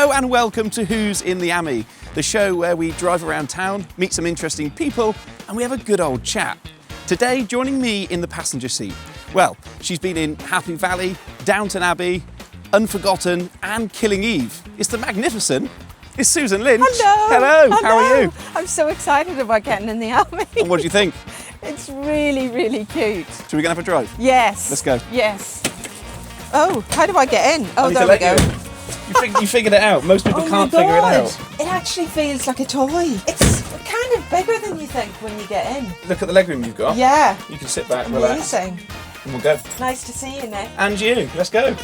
Hello and welcome to Who's in the Ami, the show where we drive around town, meet some interesting people, and we have a good old chat. Today, joining me in the passenger seat, well, she's been in Happy Valley, Downton Abbey, Unforgotten, and Killing Eve. It's the magnificent. It's Susan Lynch. Hello. Hello. How are you? I'm so excited about getting in the army. And what do you think? It's really, really cute. Should we go and have a drive? Yes. Let's go. Yes. Oh, how do I get in? Oh, I need there to we go. You figured it out. Most people can't my figure it God. out. It actually feels like a toy. It's kind of bigger than you think when you get in. Look at the legroom you've got. Yeah. You can sit back, relax, Amazing. and we'll go. Nice to see you, Nick. And you. Let's go.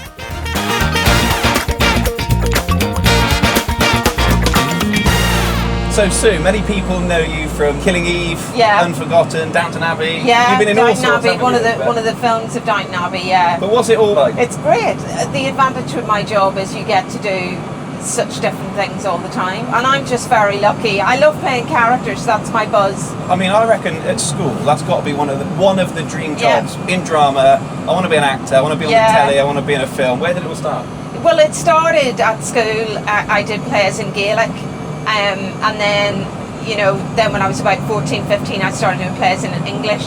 So Sue, many people know you from Killing Eve, Yeah. Unforgotten, Downton Abbey. Yeah, You've been in all Downton sorts. Abbey, haven't you? one of the films of Downton Abbey, yeah. But what's it all like? It's great. The advantage with my job is you get to do such different things all the time, and I'm just very lucky. I love playing characters. That's my buzz. I mean, I reckon at school that's got to be one of the dream Yeah. jobs. In drama, I want to be an actor. I want to be on Yeah. the telly. I want to be in a film. Where did it all start? Well, it started at school. I did plays in Gaelic, and then, then when I was about 14, 15, I started doing plays in English,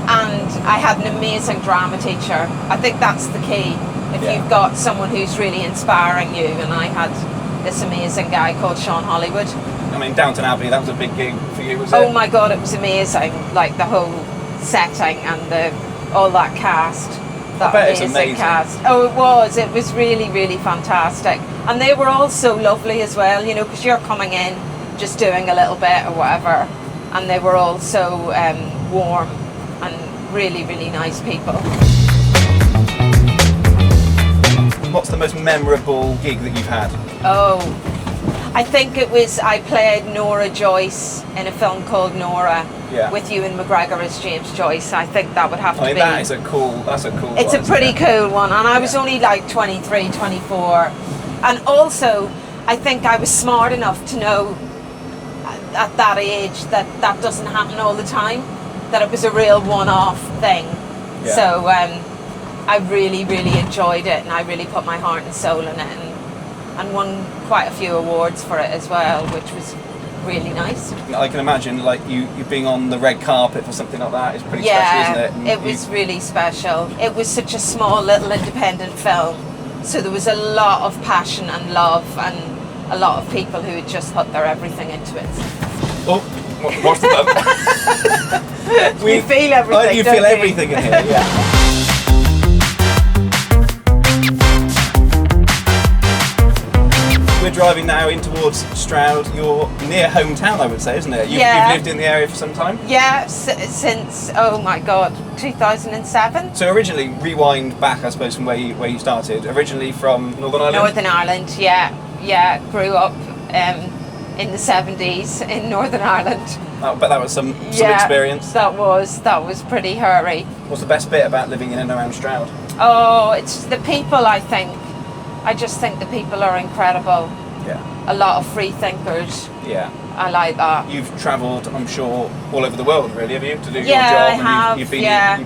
and I had an amazing drama teacher. I think that's the key. If Yeah. you've got someone who's really inspiring you, and I had this amazing guy called Sean Hollywood. I mean, Downton Abbey, that was a big gig for you, was it? Oh my God, it was amazing. Like the whole setting and all that cast. That bet it's amazing. cast. Oh, it was. It was really, really fantastic. And they were all so lovely as well, because you're coming in just doing a little bit or whatever. And they were all so warm and really, really nice people. What's the most memorable gig that you've had? Oh, I think I played Nora Joyce in a film called Nora, Yeah. with Ewan McGregor as James Joyce. I think that would have to I mean, be. that's a cool It's one, a pretty isn't it? cool one, and I was only like 23, 24. And also, I think I was smart enough to know at that age that doesn't happen all the time, that it was a real one-off thing. Yeah. So I really, really enjoyed it, and I really put my heart and soul in it, and won quite a few awards for it as well, which was really nice. I can imagine, like you being on the red carpet for something like that is pretty special, isn't it? And it was really special. It was such a small little independent film, so there was a lot of passion and love, and a lot of people who had just put their everything into it. Oh, what's the bump? You feel everything. You don't feel everything in here, yeah. We're driving now in towards Stroud. You're near hometown, I would say, isn't it? You've lived in the area for some time? Yeah, since, oh my God, 2007. So originally, rewind back, I suppose, from where you started. Originally from Northern Ireland? Northern Ireland, yeah. Grew up in the 70s in Northern Ireland. I bet that was some experience. That was pretty hairy. What's the best bit about living in and around Stroud? Oh, it's the people, I think. I just think the people are incredible. Yeah. A lot of free thinkers. Yeah. I like that. You've travelled, I'm sure, all over the world, really, have you, to do your Yeah, job? I have, You've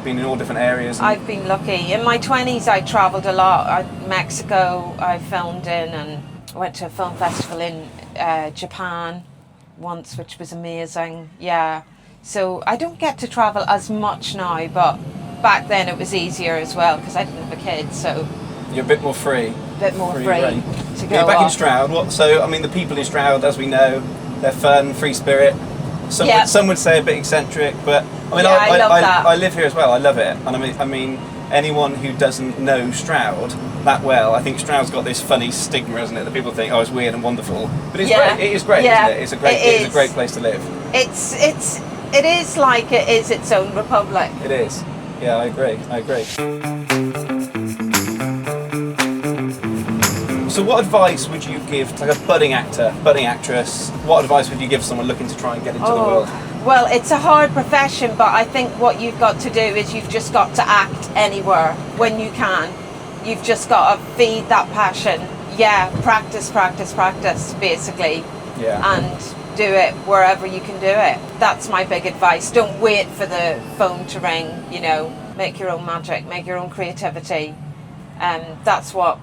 been in all different areas. I've been lucky. In my 20s, I travelled a lot. Mexico, I filmed in, and went to a film festival in Japan once, which was amazing. Yeah. So I don't get to travel as much now, but back then it was easier as well because I didn't have a kid, so You're a bit more free. a bit more free rein. to go You're back in off. Stroud. The people in Stroud, as we know, they're fun, free spirit. Yeah. Some would say a bit eccentric, but I mean, Yeah, I love that. I live here as well. I love it, and I mean, anyone who doesn't know Stroud that well, I think Stroud's got this funny stigma, isn't it? That people think, oh, it's weird and wonderful, but it's Yeah. great. It is great, Yeah, isn't it? It's a great place to live. It is like it is its own republic. It is. Yeah, I agree. So what advice would you give to like a budding actor, budding actress? What advice would you give someone looking to try and get into the world? Well, it's a hard profession, but I think what you've got to do is you've just got to act anywhere when you can. You've just got to feed that passion. Yeah, practice, basically. Yeah. And do it wherever you can do it. That's my big advice. Don't wait for the phone to ring, Make your own magic, make your own creativity. That's what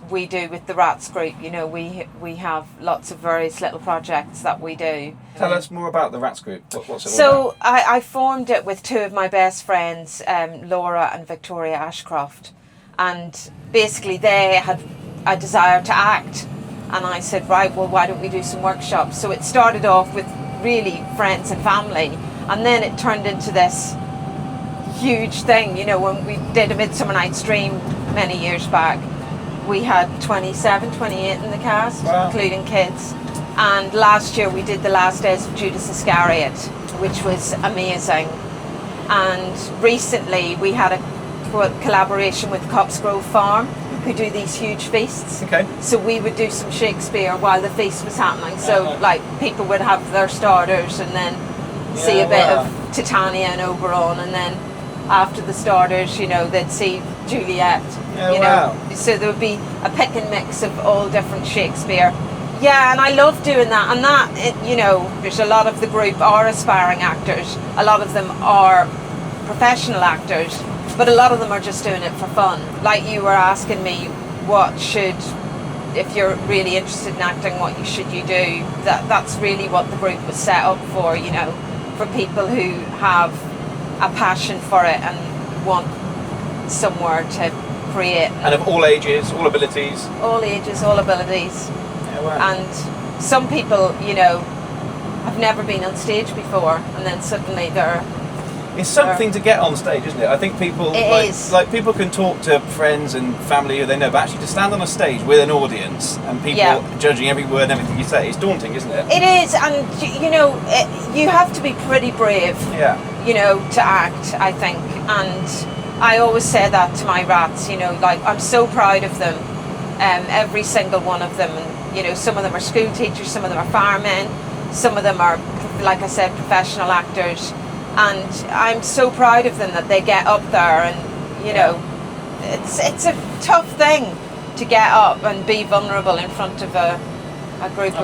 we do with the Rats group. You know, we have lots of various little projects that we do. Tell us more about the Rats group. What's it all So about? I formed it with two of my best friends, Laura and Victoria Ashcroft, and basically they had a desire to act, and I said, right, well, why don't we do some workshops? So it started off with really friends and family, and then it turned into this huge thing. You know, when we did A Midsummer Night's Dream many years back, we had 27, 28 in the cast, wow, including kids. And last year we did The Last Days of Judas Iscariot, which was amazing. And recently we had a collaboration with Coxgrove Farm, who do these huge feasts. Okay. So we would do some Shakespeare while the feast was happening. So like people would have their starters and then see a bit of Titania and Oberon, and then after the starters, you know, they'd see Juliet. You know, so there would be a pick and mix of all different Shakespeare. Yeah, and I love doing that. And that, you know, there's a lot of the group are aspiring actors. A lot of them are professional actors, but a lot of them are just doing it for fun. Like you were asking me, if you're really interested in acting, what should you do? That's really what the group was set up for, you know, for people who have a passion for it and want somewhere to create. And of all ages, all abilities? All ages, all abilities. Yeah, wow. And some people, you know, have never been on stage before, and then suddenly they're... It's something to get on stage, isn't it? I think people like people can talk to friends and family who they know, but actually to stand on a stage with an audience and people judging every word and everything you say, it's daunting, isn't it? It is, and you know, you have to be pretty brave, you know, to act, I think. And I always say that to my rats, you know, like I'm so proud of them, every single one of them. And you know, some of them are school teachers, some of them are firemen, some of them are, like I said, professional actors. And I'm so proud of them that they get up there, and you know, it's a tough thing to get up and be vulnerable in front of a group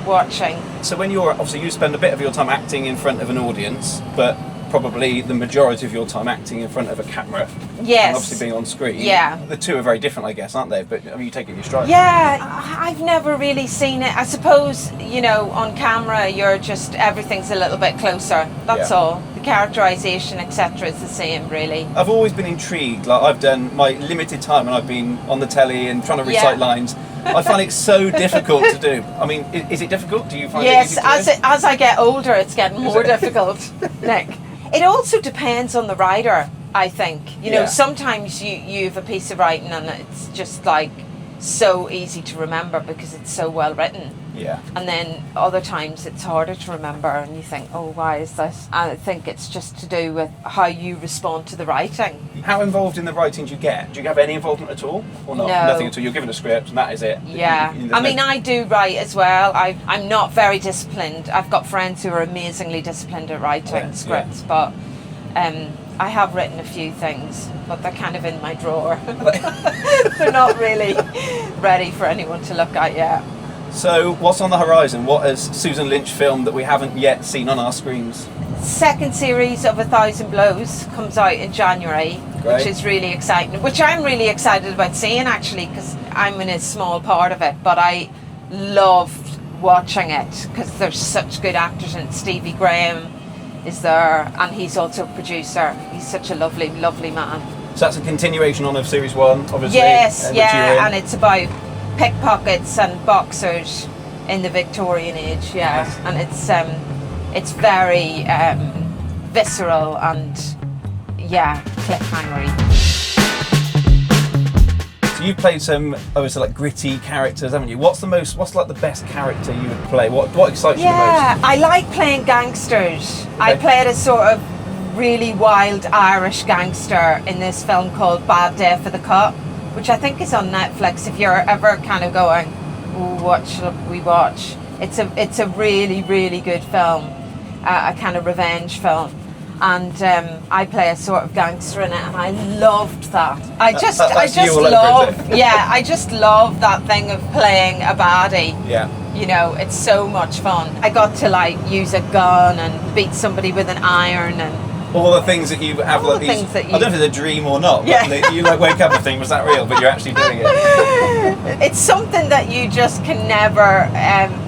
watching. So when you're, obviously you spend a bit of your time acting in front of an audience, but probably the majority of your time acting in front of a camera. Yes. And obviously being on screen. Yeah. The two are very different, I guess, aren't they? But I mean, you take it in your stride. Yeah, I've never really seen it. I suppose, you know, on camera, everything's a little bit closer. That's all. The characterisation, etc., is the same, really. I've always been intrigued. Like I've done my limited time when I've been on the telly and trying to recite lines. I find it so difficult to do. I mean, is it difficult? Do you find it easy to do? As I get older, it's getting more difficult, Nick. It also depends on the writer, I think. You know, sometimes you have a piece of writing and it's just like so easy to remember because it's so well written. Yeah. And then other times it's harder to remember and you think, oh, why is this? And I think it's just to do with how you respond to the writing. How involved in the writing do you get? Do you have any involvement at all? Or not? No. Nothing at all? You're given a script and that is it? Yeah. I mean, I do write as well. I'm not very disciplined. I've got friends who are amazingly disciplined at writing scripts, but I have written a few things, but they're kind of in my drawer. They're not really ready for anyone to look at yet. So what's on the horizon? What has Susan Lynch filmed that we haven't yet seen on our screens? Second series of 1,000 Blows comes out in January, which is really exciting, which I'm really excited about seeing actually, because I'm in a small part of it, but I loved watching it because there's such good actors in it. Stevie Graham is there, and he's also a producer. He's such a lovely, lovely man. So that's a continuation on of series 1, obviously. Yes, and it's about pickpockets and boxers in the Victorian age, and it's very visceral and cliffhangery. So you played some obviously like gritty characters, haven't you? What's like the best character you would play? What excites you the most? Yeah, I like playing gangsters. Okay. I played a sort of really wild Irish gangster in this film called Bad Day for the Cut, which I think is on Netflix if you're ever kind of going, ooh, what should we watch? It's a really, really good film, a kind of revenge film. And I play a sort of gangster in it, and I loved that. I just love that thing of playing a baddie. Yeah. You know, it's so much fun. I got to like use a gun and beat somebody with an iron, and All the things that you have, All like the these. things that I don't know if it's a dream or not. Yeah. But you like wake up and think, was that real? But you're actually doing it. It's something that you just can never,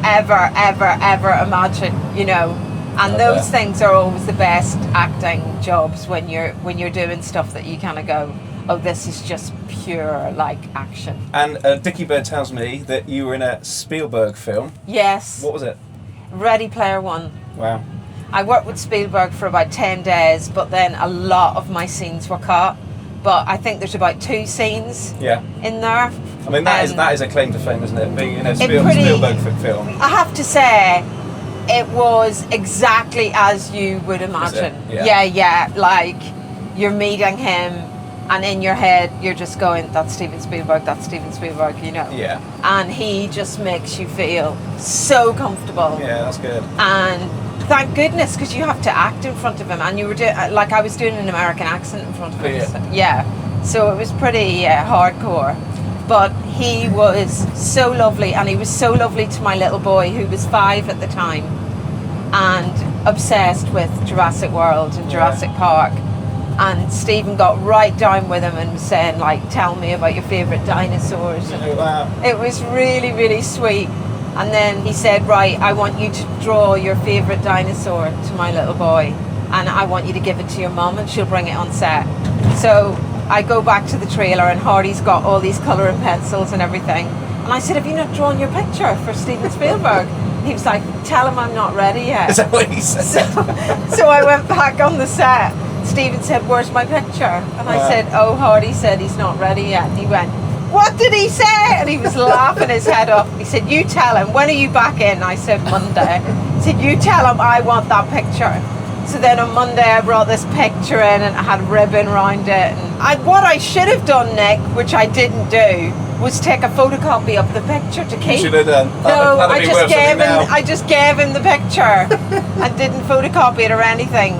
ever imagine, you know. And those things are always the best acting jobs when you're doing stuff that you kind of go, oh, this is just pure like action. And Dickie Bird tells me that you were in a Spielberg film. Yes. What was it? Ready Player One. Wow. I worked with Spielberg for about 10 days, but then a lot of my scenes were cut. But I think there's about 2 scenes in there. I mean, that is a claim to fame, isn't it? Being in a Spielberg film. I have to say, it was exactly as you would imagine. Yeah. Like, you're meeting him, and in your head, you're just going, that's Steven Spielberg, you know. Yeah. And he just makes you feel so comfortable. Yeah, that's good. And thank goodness, because you have to act in front of him, and you were doing, like, I was doing an American accent in front of him. Yeah. So it was pretty hardcore. But he was so lovely, and he was so lovely to my little boy, who was 5 at the time, and obsessed with Jurassic World and Jurassic Park. And Stephen got right down with him and was saying, like, tell me about your favourite dinosaurs. And wow. It was really, really sweet. And then he said, right, I want you to draw your favourite dinosaur to my little boy, and I want you to give it to your mum and she'll bring it on set. So I go back to the trailer, and Hardy's got all these colouring pencils and everything. And I said, have you not drawn your picture for Steven Spielberg? And he was like, tell him I'm not ready yet. Is that what he said? So I went back on the set. Stephen said, where's my picture? And I said, oh, Hardy said he's not ready yet. And he went, what did he say? And he was laughing his head off. He said, you tell him, when are you back in? I said, Monday. He said, you tell him I want that picture. So then on Monday I brought this picture in, and I had ribbon around it. And what I should have done, Nick, which I didn't do, was take a photocopy of the picture to keep. You should have done. No, I just gave him the picture and didn't photocopy it or anything.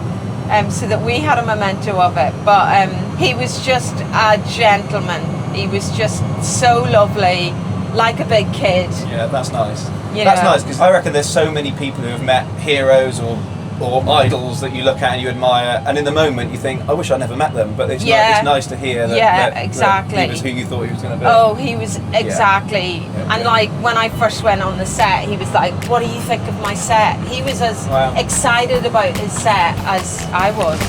So that we had a memento of it. But he was just a gentleman. He was just so lovely, like a big kid. Yeah, that's nice. That's nice, because I reckon there's so many people who have met heroes or idols that you look at and you admire, and in the moment you think, I wish I never met them, but it's nice to hear that, exactly. that he was who you thought he was going to be. Oh, he was exactly. And like when I first went on the set, he was like, what do you think of my set? He was as excited about his set as I was.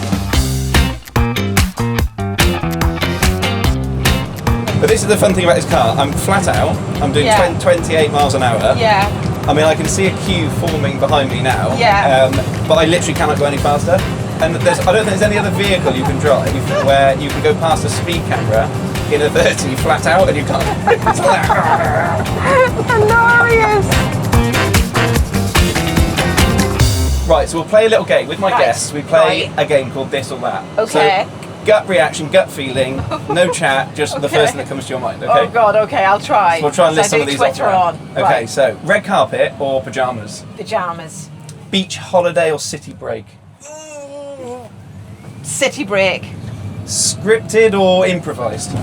But this is the fun thing about this car. I'm flat out. I'm doing 28 miles an hour. Yeah. I mean, I can see a queue forming behind me now. Yeah. But I literally cannot go any faster. And I don't think there's any other vehicle you can drive where you can go past a speed camera in a 30 flat out and you can't. Hilarious. Right, so we'll play a little game with my guests. We play a game called This or That. Okay. So, gut reaction, gut feeling, no chat, just the first thing that comes to your mind, okay? Oh God, okay, I'll try. So we'll try and list some of these Twitter off. on. Okay, Right. so red carpet or pyjamas? Pyjamas. Beach holiday or city break? City break. Scripted or improvised?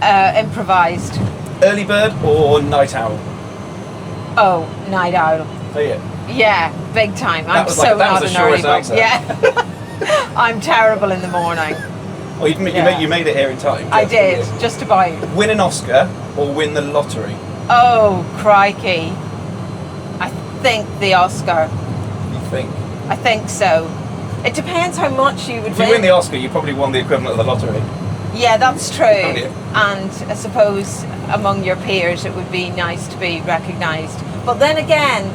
Improvised. Early bird or night owl? Oh, night owl. Oh yeah. Yeah, big time. I'm was so like- that not was an the early shortest bird. answer. Yeah. I'm terrible in the morning. Oh, you made it here in time. I did, just about. Win an Oscar or win the lottery? Oh, crikey. I think the Oscar. You think? I think so. It depends how much you would If you win the Oscar, you probably won the equivalent of the lottery. Yeah, that's true. Yeah. And I suppose among your peers it would be nice to be recognised. But then again,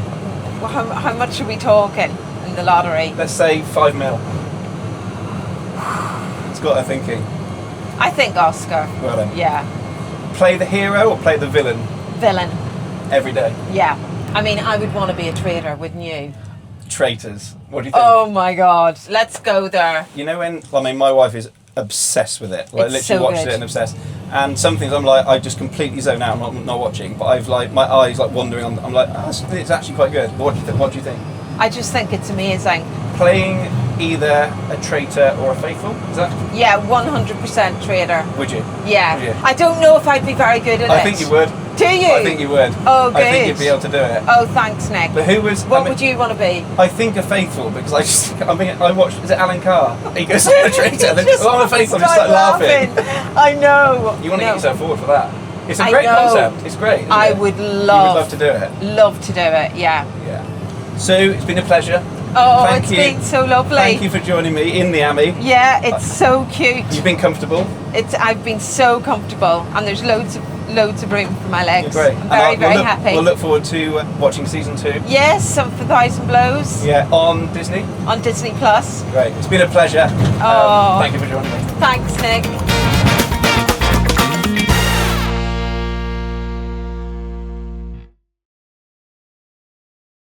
how much are we talking in the lottery? Let's say 5 mil. It's got her thinking. I think Oscar. Well then. Yeah. Play the hero or play the villain? Villain. Every day. Yeah. I mean, I would want to be a traitor, wouldn't you? Traitors. What do you think? Oh my God. Let's go there. You know when, I mean, my wife is obsessed with it. Like, It's literally so watched good. it and obsessed. And some things I'm like, I just completely zone out. I'm not watching. But I've like, my eyes like wandering on. I'm like, it's actually quite good. What do you think? I just think it's amazing. Playing either a traitor or a faithful? Is that? Yeah, 100% traitor. Would you? Yeah. Would you? I don't know if I'd be very good at it. I think you would. Do you? I think you would. Oh, good. I think you'd be able to do it. Oh, thanks, Nick. But who was? What would you want to be? I think a faithful because I watched. Is it Alan Carr? He goes on the traitor. I'm a faithful. Just start laughing. I know. You want to get yourself forward for that? It's a I great know. concept. It's great. Isn't I it? would You would love. love to do it. Love to do it. Yeah. Yeah. So it's been a pleasure. Oh, Thank it's you. been so lovely. Thank you for joining me in the AMI. Yeah, it's so cute. You've been comfortable. I've been so comfortable, and there's loads of room for my legs. You're great. I'm very happy. We'll look forward to watching season 2. Yes, some for Thighs and Blows Yeah, on Disney. on Disney Plus. Great. It's been a pleasure. Oh. Thank you for joining me. Thanks, Nick.